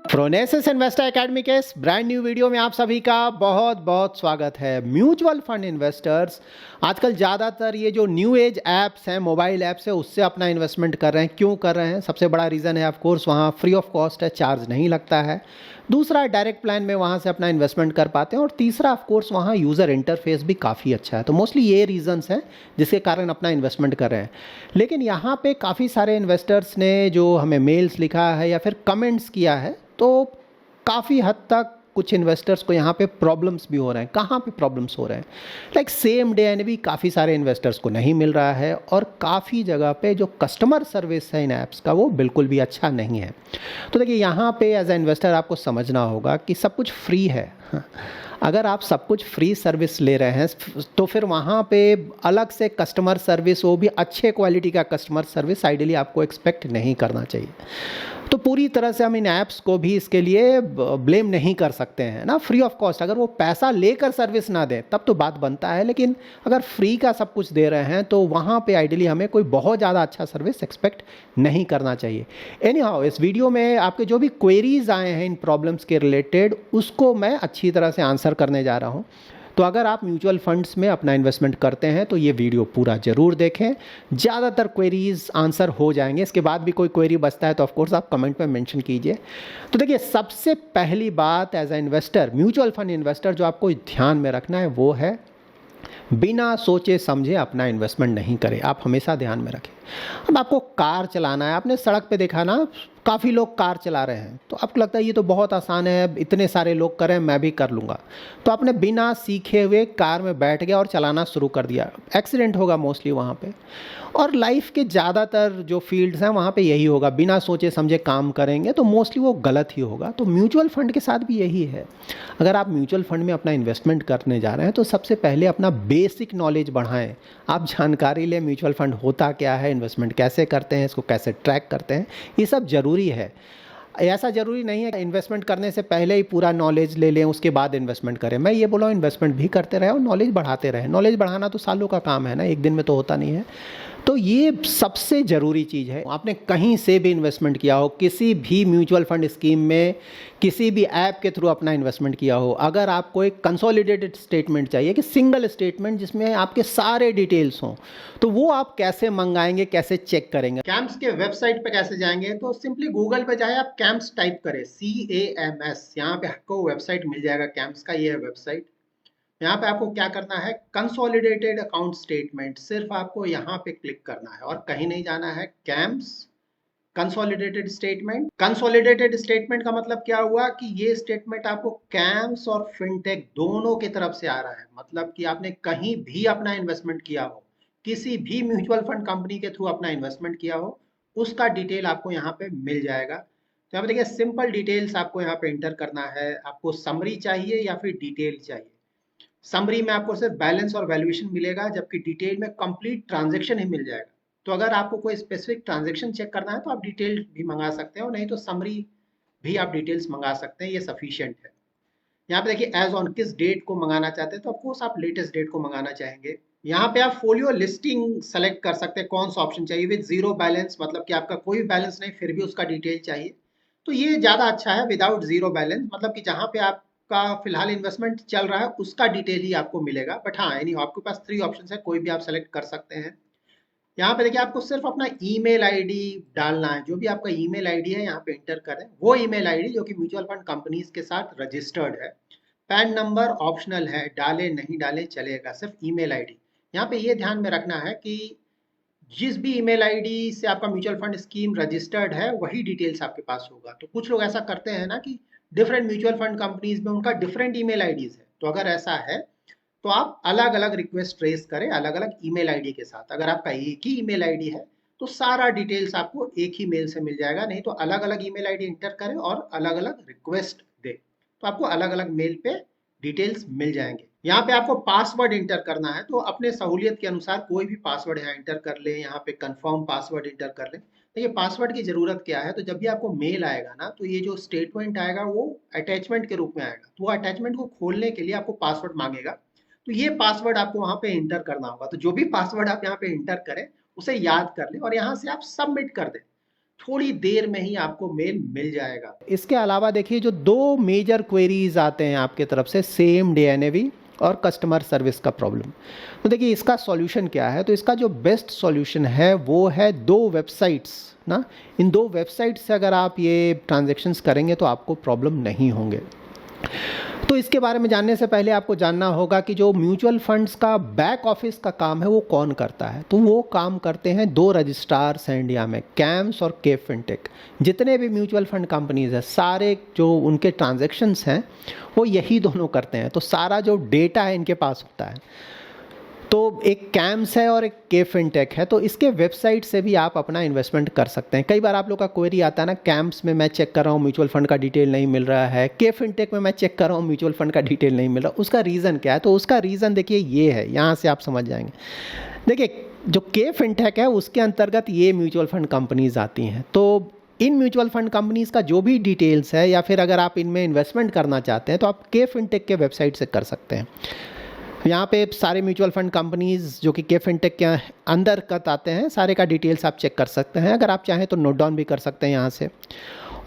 Phronesis investor academy के इस brand new video में आप सभी का बहुत बहुत स्वागत है। म्यूचुअल फंड इन्वेस्टर्स आजकल ज़्यादातर ये जो न्यू एज ऐप्स हैं, मोबाइल ऐप्स है, उससे अपना इन्वेस्टमेंट कर रहे हैं। क्यों कर रहे हैं? सबसे बड़ा रीज़न है ऑफ कोर्स वहाँ फ्री ऑफ कॉस्ट है, चार्ज नहीं लगता है। दूसरा, डायरेक्ट प्लान में वहाँ से अपना इन्वेस्टमेंट कर पाते हैं। और तीसरा, ऑफ कोर्स वहाँ यूज़र इंटरफेस भी काफ़ी अच्छा है। तो मोस्टली ये रीजंस हैं जिसके कारण अपना इन्वेस्टमेंट कर रहे हैं। लेकिन यहाँ पे काफ़ी सारे इन्वेस्टर्स ने जो हमें मेल्स लिखा है या फिर कमेंट्स किया है, तो काफ़ी हद तक कुछ इन्वेस्टर्स को यहाँ पे प्रॉब्लम्स भी हो रहे हैं। कहाँ पे प्रॉब्लम्स हो रहे हैं? लाइक सेम डे एंड भी काफ़ी सारे इन्वेस्टर्स को नहीं मिल रहा है, और काफ़ी जगह पे जो कस्टमर सर्विस है इन ऐप्स का वो बिल्कुल भी अच्छा नहीं है। तो देखिए, यहाँ पे एज ए इन्वेस्टर आपको समझना होगा कि सब कुछ फ्री है। अगर आप सब कुछ फ्री सर्विस ले रहे हैं तो फिर वहाँ पे अलग से कस्टमर सर्विस, वो भी अच्छे क्वालिटी का कस्टमर सर्विस, आइडियली आपको एक्सपेक्ट नहीं करना चाहिए। तो पूरी तरह से हम इन ऐप्स को भी इसके लिए ब्लेम नहीं कर सकते हैं ना। फ्री ऑफ कॉस्ट अगर वो पैसा लेकर सर्विस ना दें तब तो बात बनता है, लेकिन अगर फ्री का सब कुछ दे रहे हैं तो वहाँ पे आइडियली हमें कोई बहुत ज़्यादा अच्छा सर्विस एक्सपेक्ट नहीं करना चाहिए। एनी हाउ, इस वीडियो में आपके जो भी क्वेरीज आए हैं इन प्रॉब्लम्स के रिलेटेड, उसको मैं अच्छी तरह से आंसर करने जा रहा हूँ। तो अगर आप म्यूचुअल फंड्स में अपना इन्वेस्टमेंट करते हैं तो ये वीडियो पूरा ज़रूर देखें। ज़्यादातर क्वेरीज आंसर हो जाएंगे। इसके बाद भी कोई क्वेरी बचता है तो ऑफकोर्स आप कमेंट में मेंशन कीजिए। तो देखिए, सबसे पहली बात as a investor, mutual fund investor, जो आपको ध्यान में रखना है वो है बिना सोचे समझे अपना इन्वेस्टमेंट नहीं करें। आप हमेशा ध्यान में रखें। अब आपको कार चलाना है, आपने सड़क पे देखा ना, काफ़ी लोग कार चला रहे हैं, तो आपको लगता है ये तो बहुत आसान है, इतने सारे लोग करें, मैं भी कर लूँगा। तो आपने बिना सीखे हुए कार में बैठ गया और चलाना शुरू कर दिया। एक्सीडेंट होगा मोस्टली वहाँ पे। और लाइफ के ज़्यादातर जो फील्ड्स हैं वहाँ पे यही होगा, बिना सोचे समझे काम करेंगे तो मोस्टली वो गलत ही होगा। तो म्यूचुअल फंड के साथ भी यही है। अगर आप म्यूचुअल फंड में अपना इन्वेस्टमेंट करने जा रहे हैं तो सबसे पहले अपना बेसिक नॉलेज बढ़ाएं। आप जानकारी लें, म्यूचुअल फंड होता क्या है, इन्वेस्टमेंट कैसे करते हैं, इसको कैसे ट्रैक करते हैं, ये सब ज़रूरी है। ऐसा ज़रूरी नहीं है कि इन्वेस्टमेंट करने से पहले ही पूरा नॉलेज ले लें उसके बाद इन्वेस्टमेंट करें। मैं ये बोला हूँ, इन्वेस्टमेंट भी करते रहे और नॉलेज बढ़ाते रहें। नॉलेज बढ़ाना तो सालों का काम है ना, एक दिन में तो होता नहीं है। तो ये सबसे ज़रूरी चीज़ है। आपने कहीं से भी इन्वेस्टमेंट किया हो, किसी भी म्यूचुअल फंड स्कीम में, किसी भी ऐप के थ्रू अपना इन्वेस्टमेंट किया हो, अगर आपको एक कंसोलिडेटेड स्टेटमेंट चाहिए, कि सिंगल स्टेटमेंट जिसमें आपके सारे डिटेल्स हों, तो वो आप कैसे मंगाएंगे, कैसे चेक करेंगे? कैम्स के वेबसाइट पे कैसे जाएंगे? तो सिंपली गूगल पे जाए, आप कैम्स टाइप करें, CAMS, यहाँ पे आपको वेबसाइट मिल जाएगा कैम्स का। ये है वेबसाइट। यहाँ पे आपको क्या करना है, कंसोलिडेटेड अकाउंट स्टेटमेंट, सिर्फ आपको यहाँ पे क्लिक करना है और कहीं नहीं जाना है। Camps consolidated statement. Consolidated statement का मतलब क्या हुआ कि ये स्टेटमेंट आपको कैम्स और फिनटेक दोनों की तरफ से आ रहा है। मतलब कि आपने कहीं भी अपना इन्वेस्टमेंट किया हो, किसी भी म्यूचुअल फंड कंपनी के थ्रू अपना इन्वेस्टमेंट किया हो, उसका डिटेल आपको यहाँ पे मिल जाएगा। तो यहाँ पे देखिए, सिंपल डिटेल्स आपको यहाँ पे इंटर करना है। आपको समरी चाहिए या फिर डिटेल चाहिए? समरी में आपको सिर्फ बैलेंस और वैल्यूएशन मिलेगा, जबकि डिटेल में कंप्लीट ट्रांजैक्शन ही मिल जाएगा। तो अगर आपको कोई स्पेसिफिक ट्रांजैक्शन चेक करना है तो आप डिटेल भी मंगा सकते हैं, और नहीं तो समरी भी आप डिटेल्स मंगा सकते हैं, ये सफिशिएंट है। यहाँ पे देखिए, एज ऑन, किस डेट को मंगाना चाहते हैं, तो ऑफकोर्स आप लेटेस्ट डेट को मंगाना चाहेंगे। यहाँ पे आप फोलियो लिस्टिंग सेलेक्ट कर सकते हैं, कौन सा ऑप्शन चाहिए। विद जीरो बैलेंस, मतलब कि आपका कोई बैलेंस नहीं फिर भी उसका डिटेल चाहिए, तो ये ज़्यादा अच्छा है। विदाउट जीरो बैलेंस, मतलब कि जहाँ पे आपका फिलहाल इन्वेस्टमेंट चल रहा है उसका डिटेल ही आपको मिलेगा। बट हाँ, यानी आपके पास 3 ऑप्शन है, कोई भी आप सेलेक्ट कर सकते हैं। यहाँ पे देखिए, आपको सिर्फ अपना ईमेल आईडी डालना है। जो भी आपका ईमेल आईडी है यहाँ पे इंटर करें, वो ईमेल आईडी जो कि म्यूचुअल फंड कंपनीज के साथ रजिस्टर्ड है। पैन नंबर ऑप्शनल है, डाले नहीं डाले चलेगा, सिर्फ ईमेल आईडी। यहाँ पे ये ध्यान में रखना है कि जिस भी ईमेल आईडी से आपका म्यूचुअल फंड स्कीम रजिस्टर्ड है वही डिटेल्स आपके पास होगा। तो कुछ लोग ऐसा करते हैं ना कि डिफरेंट म्यूचुअल फंड कंपनीज में उनका डिफरेंट ईमेल आईडीज है। तो अगर ऐसा है तो आप अलग अलग रिक्वेस्ट रेज करें अलग अलग ईमेल आईडी के साथ। अगर आपका एक ही ईमेल आईडी है तो सारा डिटेल्स आपको एक ही मेल से मिल जाएगा, नहीं तो अलग अलग ईमेल आईडी इंटर करें और अलग अलग रिक्वेस्ट दें, तो आपको अलग अलग मेल पे डिटेल्स मिल जाएंगे। यहाँ पे आपको पासवर्ड इंटर करना है, तो अपने सहूलियत के अनुसार कोई भी पासवर्ड यहाँ इंटर कर ले। यहाँ पे कंफर्म पासवर्ड इंटर कर ले। देखिए, पासवर्ड की जरूरत क्या है, तो जब भी आपको मेल आएगा ना, तो ये जो स्टेटमेंट आएगा वो अटैचमेंट के रूप में आएगा। तो वो अटैचमेंट को खोलने के लिए आपको पासवर्ड मांगेगा, तो ये पासवर्ड आपको वहां पे इंटर करना होगा। तो जो भी पासवर्ड आप यहाँ पे इंटर करें उसे याद कर लें और यहाँ से आप सबमिट कर दें। थोड़ी देर में ही आपको मेल मिल जाएगा। इसके अलावा देखिए जो दो मेजर क्वेरीज आते हैं आपके तरफ से, सेम डे एनएवी और कस्टमर सर्विस का प्रॉब्लम। तो देखिए इसका सॉल्यूशन क्या है, तो इसका जो बेस्ट सॉल्यूशन है वो है दो वेबसाइट्स ना। इन दो वेबसाइट से अगर आप ये ट्रांजैक्शंस करेंगे तो आपको प्रॉब्लम नहीं होंगे। तो इसके बारे में जानने से पहले आपको जानना होगा कि जो म्यूचुअल फंड्स का बैक ऑफिस का काम है वो कौन करता है। तो वो काम करते हैं दो रजिस्ट्रार्स हैं इंडिया में, कैम्स और के फिनटेक। जितने भी म्यूचुअल फंड कंपनीज हैं सारे जो उनके ट्रांजैक्शंस हैं वो यही दोनों करते हैं। तो सारा जो डेटा है इनके पास होता है। तो एक कैम्स है और एक के फिनटेक है, तो इसके वेबसाइट से भी आप अपना इन्वेस्टमेंट कर सकते हैं। कई बार आप लोग का क्वेरी आता है ना, कैम्स में मैं चेक कर रहा हूँ म्यूचुअल फंड का डिटेल नहीं मिल रहा है, के फिनटेक में मैं चेक कर रहा हूँ म्यूचुअल फंड का डिटेल नहीं मिल रहा। उसका रीज़न क्या है? तो उसका रीज़न देखिए ये है, यहाँ से आप समझ जाएंगे। देखिए जो के फिनटेक है उसके अंतर्गत ये म्यूचुअल फंड कंपनीज आती हैं। तो इन म्यूचुअल फंड कंपनीज का जो भी डिटेल्स है या फिर अगर आप इनमें इन्वेस्टमेंट करना चाहते हैं तो आप के फिनटेक के वेबसाइट से कर सकते हैं। यहाँ पे सारे म्यूचुअल फंड कंपनीज जो कि के फिनटेक के अंदर कत आते हैं सारे का डिटेल्स आप चेक कर सकते हैं। अगर आप चाहें तो नोट डाउन भी कर सकते हैं यहाँ से।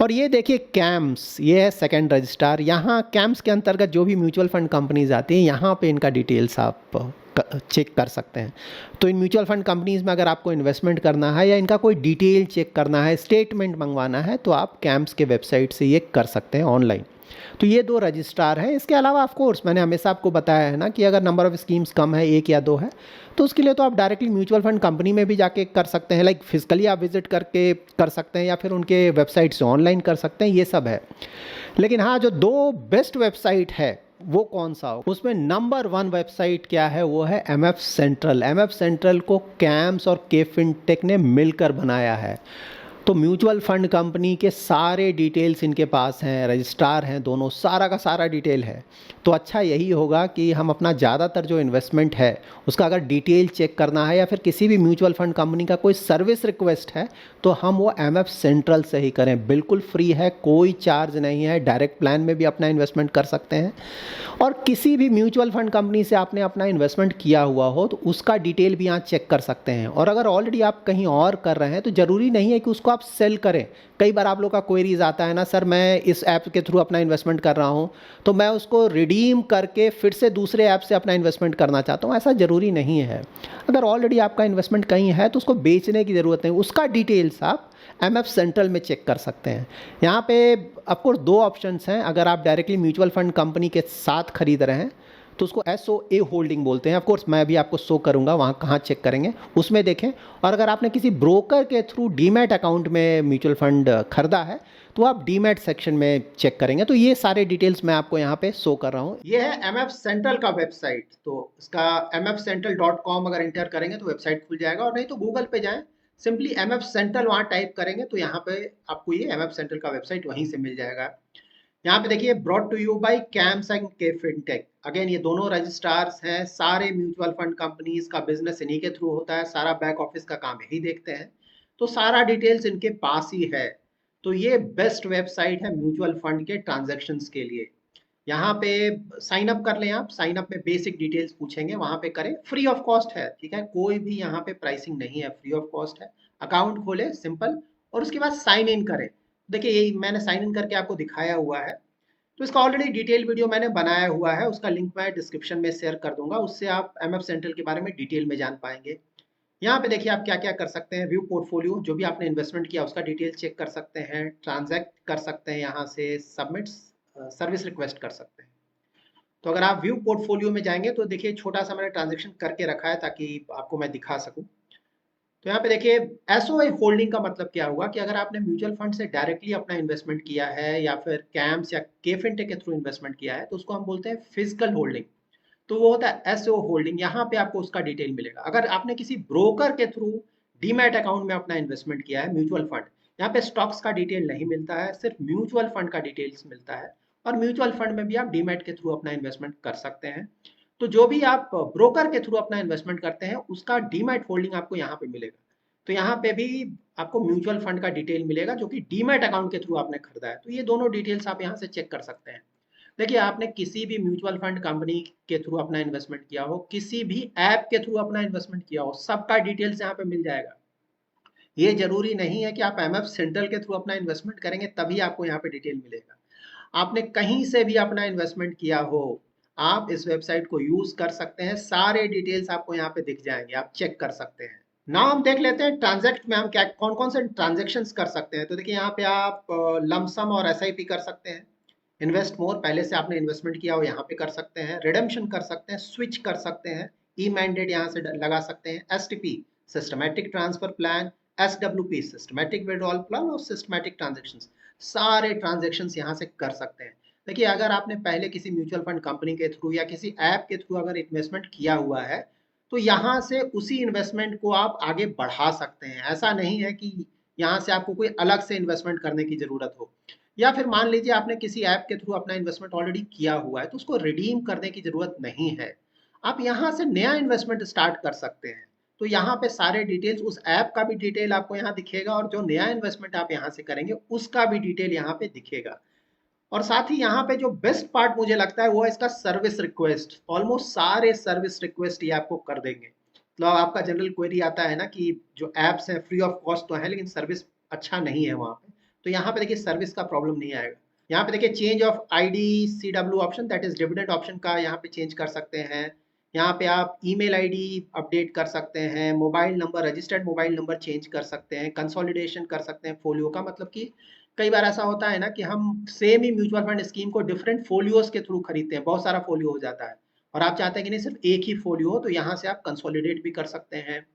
और ये देखिए कैम्स, ये है सेकंड रजिस्ट्रार। यहाँ कैम्स के अंतर्गत जो भी म्यूचुअल फंड कंपनीज आती हैं यहाँ पे इनका डिटेल्स आप चेक कर सकते हैं। तो इन म्यूचुअल फंड कंपनीज में अगर आपको इन्वेस्टमेंट करना है या इनका कोई डिटेल चेक करना है, स्टेटमेंट मंगवाना है, तो आप कैम्स के वेबसाइट से ये कर सकते हैं ऑनलाइन। तो ये दो रजिस्ट्रार हैं। इसके अलावा ऑफ कोर्स मैंने हमेशा आपको बताया है ना कि अगर नंबर ऑफ़ स्कीम्स कम है, एक या दो है, तो उसके लिए तो आप डायरेक्टली म्यूचुअल फंड कंपनी में भी जाके कर सकते हैं, लाइक फिजिकली आप विजिट करके कर सकते हैं या फिर उनके वेबसाइट से ऑनलाइन कर सकते हैं, ये सब है। लेकिन हाँ, जो दो बेस्ट वेबसाइट है वो कौन सा हो, उसमें नंबर वन वेबसाइट क्या है, वो है एमएफ सेंट्रल। एमएफ सेंट्रल को कैम्स और के फिनटेक ने मिलकर बनाया है। तो म्यूचुअल फंड कंपनी के सारे डिटेल्स इनके पास हैं, रजिस्ट्रार हैं दोनों, सारा का सारा डिटेल है। तो अच्छा यही होगा कि हम अपना ज़्यादातर जो इन्वेस्टमेंट है उसका अगर डिटेल चेक करना है या फिर किसी भी म्यूचुअल फंड कंपनी का कोई सर्विस रिक्वेस्ट है तो हम वो एमएफ सेंट्रल से ही करें। बिल्कुल फ्री है, कोई चार्ज नहीं है, डायरेक्ट प्लान में भी अपना इन्वेस्टमेंट कर सकते हैं। और किसी भी म्यूचुअल फंड कंपनी से आपने अपना इन्वेस्टमेंट किया हुआ हो तो उसका डिटेल भी यहाँ चेक कर सकते हैं। और अगर ऑलरेडी आप कहीं और कर रहे हैं तो ज़रूरी नहीं है कि उसको आप सेल करें। कई बार आप लोग का क्वेरीज आता है ना, सर मैं इस ऐप के थ्रू अपना इन्वेस्टमेंट कर रहा हूँ तो मैं उसको रिडीम करके फिर से दूसरे ऐप से अपना इन्वेस्टमेंट करना चाहता हूँ। ऐसा ज़रूरी नहीं है। अगर ऑलरेडी आपका इन्वेस्टमेंट कहीं है तो उसको बेचने की ज़रूरत नहीं, उसका डिटेल्स आप एमएफ सेंट्रल में चेक कर सकते हैं। यहाँ पे ऑफकोर्स दो ऑप्शंस हैं। अगर आप डायरेक्टली म्यूचुअल फंड कंपनी के साथ खरीद रहे हैं तो उसको SOA होल्डिंग बोलते हैं। ऑफकोर्स मैं भी आपको शो करूंगा वहाँ कहाँ चेक करेंगे, उसमें देखें। और अगर आपने किसी ब्रोकर के थ्रू डीमैट अकाउंट में म्यूचुअल फंड खरीदा है तो आप डीमैट सेक्शन में चेक करेंगे। तो ये सारे डिटेल्स मैं आपको यहाँ पे शो कर रहा हूँ। ये है एमएफ सेंट्रल का वेबसाइट। तो इसका mfcentral.com अगर इंटर करेंगे तो वेबसाइट खुल जाएगा, और नहीं तो गूगल पे जाएं, सिंपली एमएफ सेंट्रल वहाँ टाइप करेंगे तो यहाँ पे आपको ये एमएफ सेंट्रल का वेबसाइट वहीं से मिल जाएगा। यहाँ पे देखिए brought to you by CAMS and K Fintech. Again ये दोनों रजिस्ट्रार्स हैं। सारे म्यूचुअल फंड कंपनीज का बिजनेस इन्हीं के थ्रू होता है, सारा बैक ऑफिस का काम यही देखते हैं। तो सारा डिटेल्स इनके पास ही है। तो ये बेस्ट वेबसाइट है म्यूचुअल फंड के ट्रांजेक्शन्स के लिए। यहाँ पे साइन अप कर लें आप। साइन अप में बेसिक डिटेल्स पूछेंगे, वहाँ पे करें, फ्री ऑफ कॉस्ट है, ठीक है, कोई भी यहाँ पे प्राइसिंग नहीं है, फ्री ऑफ कॉस्ट है। अकाउंट खोले सिंपल और उसके बाद साइन इन करें। देखिए यही मैंने साइन इन करके आपको दिखाया हुआ है। तो इसका ऑलरेडी डिटेल वीडियो मैंने बनाया हुआ है, उसका लिंक मैं डिस्क्रिप्शन में शेयर कर दूंगा, उससे आप एमएफ सेंट्रल के बारे में डिटेल में जान पाएंगे। यहाँ पे देखिए आप क्या क्या कर सकते हैं। व्यू पोर्टफोलियो, जो भी आपने इन्वेस्टमेंट किया उसका डिटेल चेक कर सकते हैं, ट्रांजैक्ट कर सकते हैं, यहाँ से सबमिट सर्विस रिक्वेस्ट कर सकते हैं। तो अगर आप व्यू पोर्टफोलियो में जाएंगे तो देखिए छोटा सा मैंने ट्रांजेक्शन करके रखा है ताकि आपको मैं दिखा सकूं। तो यहाँ पे देखिए SOA होल्डिंग का मतलब क्या हुआ कि अगर आपने म्यूचुअल फंड से डायरेक्टली अपना इन्वेस्टमेंट किया है या फिर कैम्स या के फिनटेक के थ्रू इन्वेस्टमेंट किया है तो उसको हम बोलते हैं फिजिकल होल्डिंग। तो वो होता है SO होल्डिंग। यहाँ पे आपको उसका डिटेल मिलेगा। अगर आपने किसी ब्रोकर के थ्रू डीमैट अकाउंट में अपना इन्वेस्टमेंट किया है म्यूचुअल फंड, यहाँ पे स्टॉक्स का डिटेल नहीं मिलता है, सिर्फ म्यूचुअल फंड का डिटेल्स मिलता है। और म्यूचुअल फंड में भी आप डीमैट के थ्रू अपना इन्वेस्टमेंट कर सकते हैं। तो जो भी आप ब्रोकर के थ्रू अपना इन्वेस्टमेंट करते हैं उसका डीमैट होल्डिंग आपको यहाँ पे मिलेगा। तो यहाँ पे भी आपको म्यूचुअल फंड का डिटेल मिलेगा जो कि डीमैट अकाउंट के थ्रू आपने खरीदा है। तो ये दोनों डिटेल्स आप यहाँ से चेक कर सकते हैं। देखिए आपने किसी भी म्यूचुअल फंड कंपनी के थ्रू अपना इन्वेस्टमेंट किया हो, किसी भी ऐप के थ्रू अपना इन्वेस्टमेंट किया हो, सबका डिटेल्स यहाँ पे मिल जाएगा। ये जरूरी नहीं है कि आप एमएफ सेंट्रल के थ्रू अपना इन्वेस्टमेंट करेंगे तभी आपको यहाँ पे डिटेल मिलेगा। आपने कहीं से भी अपना इन्वेस्टमेंट किया हो, आप इस वेबसाइट को यूज कर सकते हैं, सारे डिटेल्स आपको यहाँ पे दिख जाएंगे, आप चेक कर सकते हैं। नाउ हम देख लेते हैं ट्रांजैक्ट में हम क्या कौन कौन से ट्रांजेक्शन्स कर सकते हैं। तो देखिए यहाँ पे आप लमसम और एसआईपी कर सकते हैं, इन्वेस्ट मोर पहले से आपने इन्वेस्टमेंट किया हो यहाँ पे कर सकते हैं, रिडेम्पशन कर सकते हैं, स्विच कर सकते हैं, ई मैंडेट यहाँ से लगा सकते हैं, STP systematic transfer plan, SWP systematic withdrawal plan और सिस्टमैटिक ट्रांजेक्शन्स, सारे ट्रांजेक्शन्स यहाँ से कर सकते हैं। देखिए अगर आपने पहले किसी म्यूचुअल फंड कंपनी के थ्रू या किसी ऐप के थ्रू अगर इन्वेस्टमेंट किया हुआ है तो यहाँ से उसी इन्वेस्टमेंट को आप आगे बढ़ा सकते हैं। ऐसा नहीं है कि यहाँ से आपको कोई अलग से इन्वेस्टमेंट करने की जरूरत हो, या फिर मान लीजिए आपने किसी ऐप के थ्रू अपना इन्वेस्टमेंट ऑलरेडी किया हुआ है तो उसको रिडीम करने की जरूरत नहीं है, आप यहाँ से नया इन्वेस्टमेंट स्टार्ट कर सकते हैं। तो यहाँ पे सारे डिटेल्स, उस ऐप का भी डिटेल आपको यहाँ दिखेगा और जो नया इन्वेस्टमेंट आप यहाँ से करेंगे उसका भी डिटेल यहाँ पे दिखेगा। और साथ ही यहाँ पे जो बेस्ट पार्ट मुझे लगता है वो है इसका सर्विस रिक्वेस्ट। ऑलमोस्ट सारे सर्विस रिक्वेस्ट ये आपको कर देंगे। मतलब आपका जनरल क्वेरी आता है ना कि जो एप्स हैं फ्री ऑफ कॉस्ट तो है लेकिन सर्विस अच्छा नहीं है वहाँ पे, तो यहाँ पे देखिए सर्विस का प्रॉब्लम नहीं आएगा। यहाँ पे देखिए change of ID CW option, that is dividend option का यहाँ पे चेंज कर सकते हैं। यहाँ पे आप ईमेल आईडी अपडेट कर सकते हैं, mobile number, registered mobile number change कर सकते हैं, कंसोलिडेशन कर सकते हैं फोलियो का। मतलब कि कई बार ऐसा होता है ना कि हम सेम ही म्यूचुअल फंड स्कीम को डिफरेंट फोलियोज के थ्रू खरीदते हैं, बहुत सारा फोलियो हो जाता है और आप चाहते हैं कि नहीं सिर्फ एक ही फोलियो हो, तो यहाँ से आप कंसोलिडेट भी कर सकते हैं।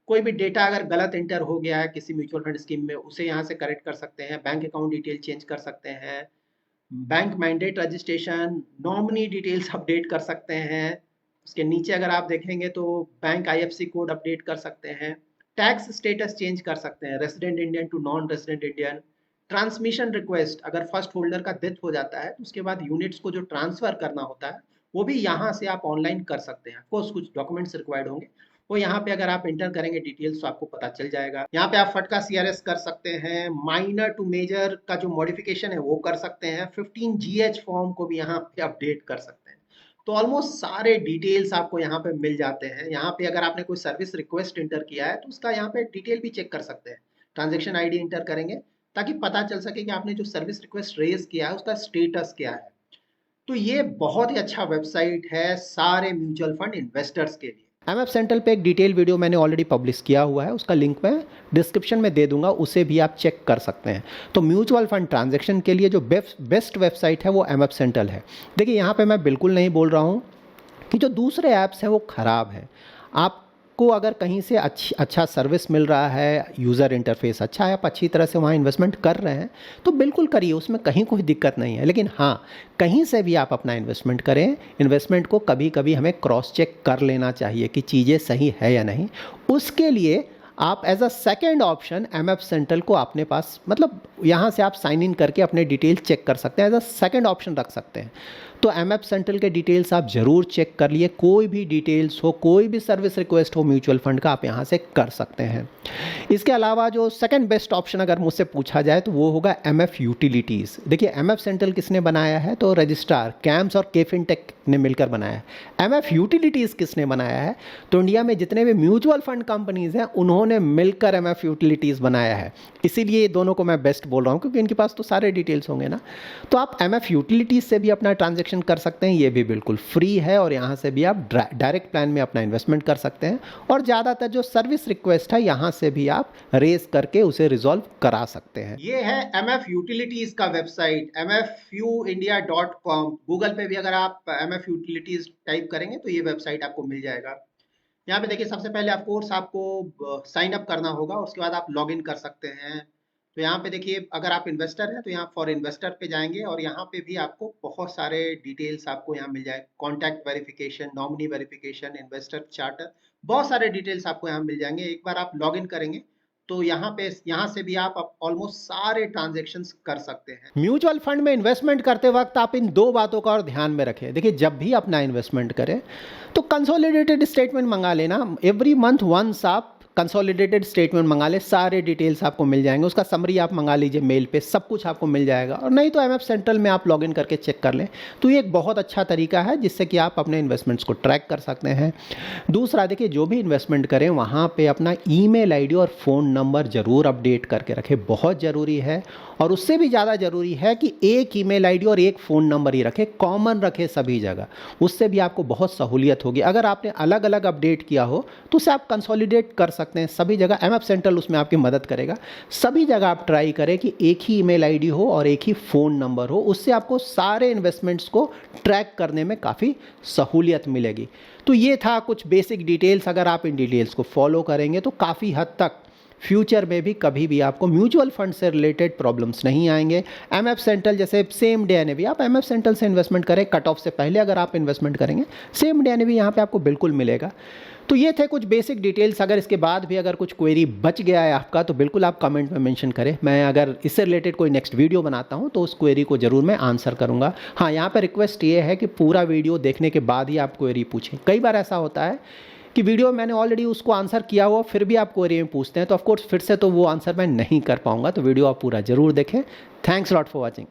कोई भी डेटा अगर गलत इंटर हो गया है किसी म्यूचुअल फंड स्कीम में उसे यहाँ से करेक्ट कर सकते हैं, बैंक अकाउंट डिटेल चेंज कर सकते हैं, bank mandate registration, nominee details update कर सकते हैं। उसके नीचे अगर आप देखेंगे तो बैंक IFSC कोड अपडेट कर सकते हैं, टैक्स स्टेटस चेंज कर सकते हैं, resident Indian to non resident Indian, transmission request, अगर फर्स्ट होल्डर का डेथ हो जाता है तो उसके बाद यूनिट्स को जो ट्रांसफर करना होता है वो भी यहाँ से आप ऑनलाइन कर सकते हैं। ऑफकोर्स कुछ डॉक्यूमेंट्स रिक्वायर्ड होंगे, वो यहाँ पे अगर आप इंटर करेंगे डिटेल्स तो आपको पता चल जाएगा। यहाँ पे आप फटका CRS कर सकते हैं, माइनर टू मेजर का जो मॉडिफिकेशन है वो कर सकते हैं, 15GH फॉर्म को भी यहाँ पे अपडेट कर सकते हैं। तो ऑलमोस्ट सारे डिटेल्स आपको यहाँ पे मिल जाते हैं। यहाँ पे अगर आपने कोई सर्विस रिक्वेस्ट इंटर किया है तो उसका यहाँ पे डिटेल भी चेक कर सकते हैं, ट्रांजेक्शन ID इंटर करेंगे ताकि पता चल सके कि आपने जो सर्विस रिक्वेस्ट रेज किया है उसका स्टेटस क्या है। तो ये बहुत ही अच्छा वेबसाइट है सारे म्यूचुअल फंड इन्वेस्टर्स के लिए। एमएफ सेंट्रल पे एक डिटेल वीडियो मैंने ऑलरेडी पब्लिश किया हुआ है, उसका लिंक मैं डिस्क्रिप्शन में दे दूंगा, उसे भी आप चेक कर सकते हैं। तो म्यूचुअल फंड ट्रांजैक्शन के लिए जो बेस्ट वेबसाइट है वो एमएफ सेंट्रल है। देखिए यहाँ पे मैं बिल्कुल नहीं बोल रहा हूँ कि जो दूसरे ऐप्स हैं वो ख़राब है। आपको अगर कहीं से अच्छा सर्विस मिल रहा है, यूज़र इंटरफेस अच्छा है, आप अच्छी तरह से वहाँ इन्वेस्टमेंट कर रहे हैं तो बिल्कुल करिए, उसमें कहीं कोई दिक्कत नहीं है। लेकिन हाँ, कहीं से भी आप अपना इन्वेस्टमेंट करें, इन्वेस्टमेंट को कभी कभी हमें क्रॉस चेक कर लेना चाहिए कि चीज़ें सही है या नहीं। उसके लिए आप as a second option MF central को अपने पास, मतलब यहाँ से आप साइन इन करके अपने डिटेल चेक कर सकते हैं, एज अ सेकेंड ऑप्शन रख सकते हैं। तो एमएफ सेंट्रल के डिटेल्स आप ज़रूर चेक कर लिए, कोई भी डिटेल्स हो, कोई भी सर्विस रिक्वेस्ट हो म्यूचुअल फंड का, आप यहाँ से कर सकते हैं। इसके अलावा जो सेकंड बेस्ट ऑप्शन अगर मुझसे पूछा जाए तो वो होगा एमएफ यूटिलिटीज़। देखिए एमएफ सेंट्रल किसने बनाया है, तो रजिस्ट्रार कैम्स और केफिनटेक ने मिलकर बनाया है। एमएफ यूटिलिटीज़ किसने बनाया है, तो इंडिया में जितने भी म्यूचुअल फंड कंपनीज़ हैं उन्होंने मिलकर एमएफ यूटिलिटीज़ बनाया है। इसीलिए ये दोनों को मैं बेस्ट बोल रहा हूँ क्योंकि इनके पास तो सारे डिटेल्स होंगे ना। तो आप एमएफ यूटिलिटीज़ से भी अपना ट्रांजेक्शन कर सकते हैं, ये भी बिल्कुल फ्री है और यहाँ से भी आप डायरेक्ट प्लान में अपना इन्वेस्टमेंट कर सकते हैं। और ज़्यादातर जो सर्विस रिक्वेस्ट है यहाँ से भी आप रेज करके उसे रिजॉल्व करा सकते हैं। ये है एमएफ यूटिलिटीज का वेबसाइट mfuindia.com। गूगल पे भी अगर आप एमएफ यूटिलिटीज टाइप करेंगे तो ये वेबसाइट आपको मिल जाएगा। यहाँ पे देखिए सबसे पहले ऑफकोर्स आपको साइन अप करना होगा, उसके बाद आप लॉग इन कर सकते हैं। तो यहाँ पे देखिए अगर आप इन्वेस्टर हैं तो यहाँ फॉर इन्वेस्टर पे जाएंगे और यहाँ पे भी आपको बहुत सारे डिटेल्स आपको यहाँ मिल जाए, contact verification, nominee verification, investor charter, बहुत सारे डिटेल्स आपको यहाँ मिल जाएंगे। एक बार आप लॉग इन करेंगे तो यहाँ से भी आप ऑलमोस्ट सारे ट्रांजेक्शंस कर सकते हैं। म्यूचुअल फंड में इन्वेस्टमेंट करते वक्त आप इन दो बातों का और ध्यान में रखें। देखिए जब भी अपना इन्वेस्टमेंट करें तो कंसोलिडेटेड स्टेटमेंट मंगा लेना, एवरी मंथ वंस आप कंसोलिडेटेड स्टेटमेंट मंगा ले, सारे डिटेल्स आपको मिल जाएंगे, उसका समरी आप मंगा लीजिए मेल पे, सब कुछ आपको मिल जाएगा। और नहीं तो एमएफ सेंट्रल में आप लॉगिन करके चेक कर लें। तो ये एक बहुत अच्छा तरीका है जिससे कि आप अपने इन्वेस्टमेंट्स को ट्रैक कर सकते हैं। दूसरा देखिए, जो भी इन्वेस्टमेंट करें वहाँ पे अपना ईमेल आईडी और फ़ोन नंबर ज़रूर अपडेट करके रखें, बहुत ज़रूरी है। और उससे भी ज़्यादा ज़रूरी है कि एक ईमेल आईडी और एक फ़ोन नंबर ही रखें, कॉमन रखें सभी जगह, उससे भी आपको बहुत सहूलियत होगी। अगर आपने अलग अलग अपडेट किया हो तो उसे आप कंसोलिडेट कर सकते हैं सभी जगह, एमएफ सेंट्रल उसमें आपकी मदद करेगा। सभी जगह आप ट्राई करें कि एक ही ईमेल आईडी हो और एक ही फ़ोन नंबर हो, उससे आपको सारे इन्वेस्टमेंट्स को ट्रैक करने में काफ़ी सहूलियत मिलेगी। तो ये था कुछ बेसिक डिटेल्स, अगर आप इन डिटेल्स को फॉलो करेंगे तो काफ़ी हद तक फ्यूचर में भी कभी भी आपको म्यूचुअल फंड से रिलेटेड प्रॉब्लम्स नहीं आएंगे। एमएफ सेंट्रल जैसे सेम डे एनएवी, आप एमएफ सेंट्रल से इन्वेस्टमेंट करें, कट ऑफ से पहले अगर आप इन्वेस्टमेंट करेंगे सेम डे एनएवी यहाँ पे आपको बिल्कुल मिलेगा। तो ये थे कुछ बेसिक डिटेल्स। अगर इसके बाद भी अगर कुछ क्वेरी बच गया है आपका तो बिल्कुल आप कमेंट में मेंशन करें, मैं अगर इससे रिलेटेड कोई नेक्स्ट वीडियो बनाता हूँ तो उस क्वेरी को ज़रूर मैं आंसर करूँगा। हाँ, यहाँ पर रिक्वेस्ट ये है कि पूरा वीडियो देखने के बाद ही आप क्वेरी पूछें। कई बार ऐसा होता है कि वीडियो मैंने ऑलरेडी उसको आंसर किया हुआ, फिर भी आप क्वेरी में पूछते हैं, तो ऑफकोर्स फिर से तो वो आंसर मैं नहीं कर पाऊंगा। तो वीडियो आप पूरा ज़रूर देखें। Thanks lot for watching.